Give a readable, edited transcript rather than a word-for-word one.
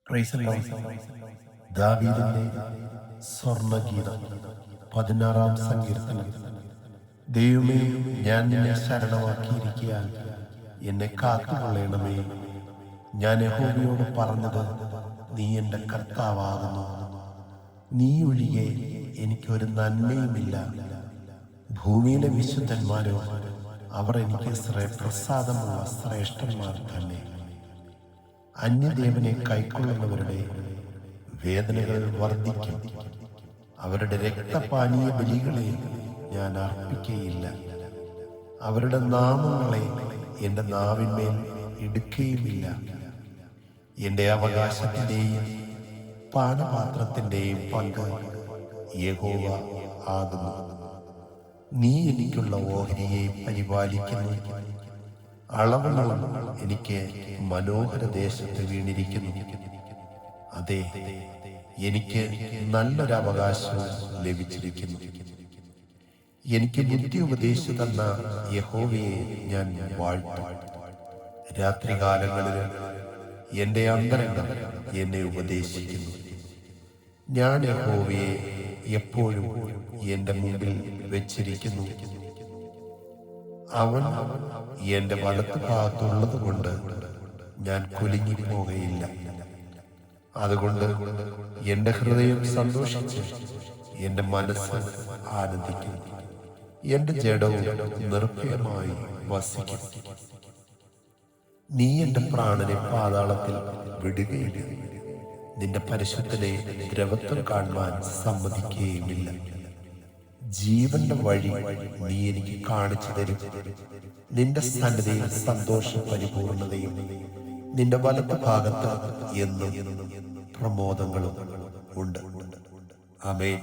Praise the Lord. ദാവീദിന്റെ സ്വർണ്ണഗീതം 16-ാം സങ്കീർത്തനം. ദൈവമേ, ഞാൻ നിന്നെ ശരണമാക്കിയിരിക്കാൻ എന്നെ കാത്തുകൊള്ളണമേ. ഞാൻ യഹോവയോട് പറഞ്ഞത്, നീ എൻ്റെ കർത്താവാകുന്നു. നീ ഒഴികെ എനിക്കൊരു നന്മയുമില്ല. ഭൂമിയിലെ വിശുദ്ധന്മാരോ, അവർ എനിക്ക് പ്രസാദമുള്ള ശ്രേഷ്ഠന്മാർ തന്നെ. അന്യദേവനെ കൈക്കൊള്ളുന്നവരുടെ വേദനകൾ വർദ്ധിക്കും. അവരുടെ രക്തപാനീയ ബലികളെ ഞാൻ അർപ്പിക്കുകയില്ല. അവരുടെ നാമങ്ങളെ എൻ്റെ നാവിന്മേൽ എടുക്കുകയുമില്ല. എൻ്റെ അവകാശത്തിൻ്റെയും പാനപാത്രത്തിൻ്റെയും പങ്ക് യഹോവ ആകുന്നു. നീ എനിക്കുള്ള ഓഹരിയെ പരിപാലിക്കുന്നു. അളവുകളും എനിക്ക് മനോഹര ദേശത്ത് വീണിരിക്കുന്നു. അതെ, എനിക്ക് നല്ലൊരു അവകാശം ലഭിച്ചിരിക്കുന്നു. എനിക്ക് ബുദ്ധി ഉപദേശിച്ചു തന്ന യഹോവയെ ഞാൻ വാഴ്ത്തും. രാത്രികാലങ്ങളിൽ എൻ്റെ അന്തരംഗം എന്നെ ഉപദേശിക്കുന്നു. ഞാൻ യഹോവയെ എപ്പോഴും എൻ്റെ മുമ്പിൽ വെച്ചിരിക്കുന്നു. അവൻ എൻ്റെ വലത്ത് ഭാഗത്തുള്ളത് കൊണ്ട് ഞാൻ കുലുങ്ങിപ്പോകയില്ല. അതുകൊണ്ട് എൻ്റെ ഹൃദയം സന്തോഷിച്ച് എൻ്റെ മനസ്സ് ആനന്ദിക്കും. എൻ്റെ ജഡവും നിർഭയമായി വസിക്കും. നീ എൻ്റെ പ്രാണനെ പാതാളത്തിൽ വിടുകയില്ല. നിന്റെ പരിശുദ്ധനെ ദ്രവത്വം കാണുവാൻ സമ്മതിക്കുകയുമില്ല. ജീവന്റെ വഴി നീ എനിക്ക് കാണിച്ചു തരും. നിന്റെ സന്നിധിയിൽ സന്തോഷ പരിപൂർണതയും നിന്റെ വലത്ത് ഭാഗത്ത് എന്നും പ്രമോദങ്ങളും ഉണ്ട്. ആമേൻ.